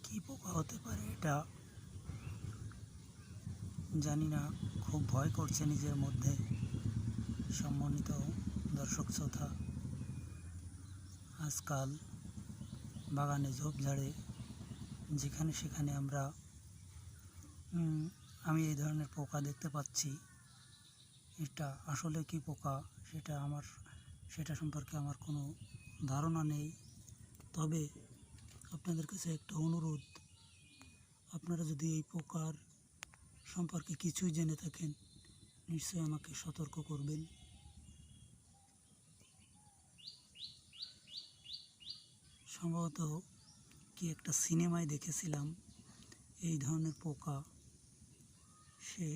কী পোকা হতে পারে এটা জানি না, খুব ভয় করছে নিজের মধ্যে। সম্মানিত দর্শক শ্রোতা, আজকাল বাগানে ঝোপঝাড়ে যেখানে সেখানে আমি এই ধরনের পোকা দেখতে পাচ্ছি। এটা আসলে কি পোকা সেটা সম্পর্কে আমার কোনো ধারণা নেই। তবে আপনাদের কাছে একটা অনুরোধ, আপনারা যদি এই পোকার সম্পর্কে কিছুই জেনে থাকেন নিশ্চয়ই আমাকে সতর্ক করবেন। সম্ভবত কি একটা সিনেমায় দেখেছিলাম এই ধরনের পোকা, সে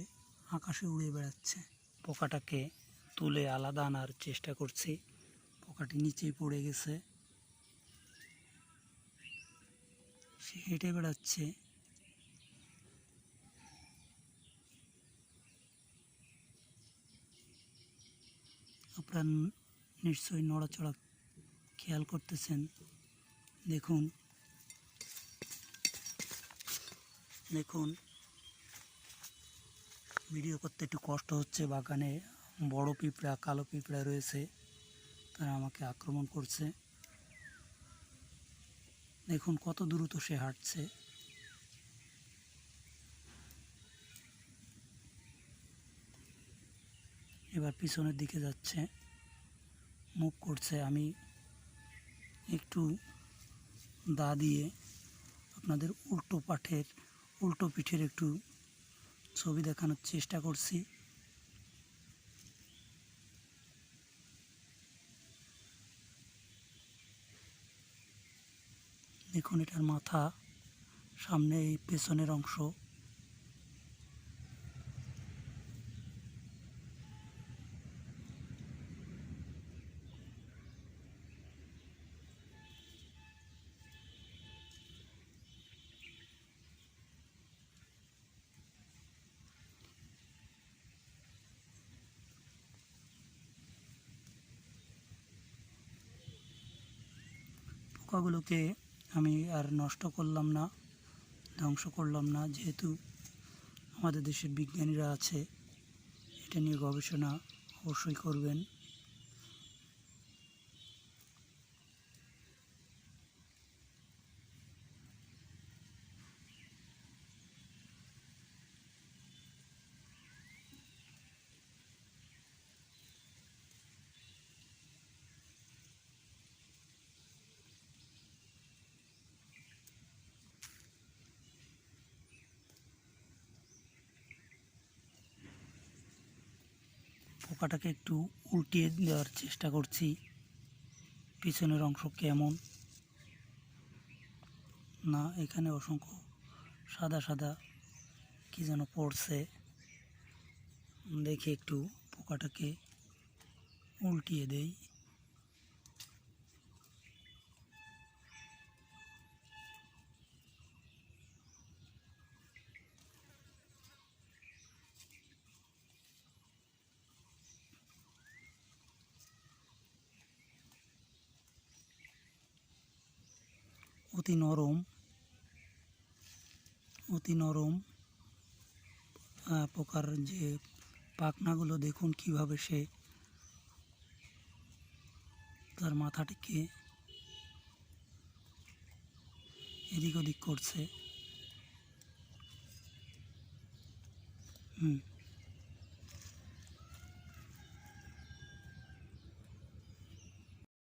আকাশে উড়ে বেড়াচ্ছে। পোকাটাকে তুলে আলাদা আনার চেষ্টা করছি, পোকাটি নিচেই পড়ে গেছে। সে হেঁটে বেড়াচ্ছে। আপনারা নিশ্চয়ই নড়াচড়া খেয়াল করতেছেন। দেখুন দেখুন ভিডিও করতে একটু কষ্ট হচ্ছে। বাগানে বড় পিঁপড়া, কালো পিঁপড়া রয়েছে, তারা আমাকে আক্রমণ করছে। দেখুন কত দ্রুত সে হাঁটছে। এবার পিছনের দিকে যাচ্ছে, মুভ করছে। আমি একটু দা দিয়ে আপনাদের উল্টো পিঠের একটু ছবি দেখানোর চেষ্টা করছি। দেখুন এটার মাথা, সামনে এই পেছনের অংশ। পোকাগুলোকে আমি আর নষ্ট করলাম না, ধ্বংস করলাম না, যেহেতু আমাদের দেশের বিজ্ঞানীরা আছে, এটা নিয়ে গবেষণা অবশ্যই করবেন। পোকাটাকে একটু উল্টিয়ে দেওয়ার চেষ্টা করছি। পিছনের অংশ কেমন না, এখানে অসংখ্য সাদা সাদা কি যেন পড়ছে। দেখে একটু পোকাটাকে উল্টিয়ে দেই। অতি নরম পোকার যে পাখনাগুলো, দেখুন কিভাবে সে তার মাথাটিকে এদিক ওদিক করছে।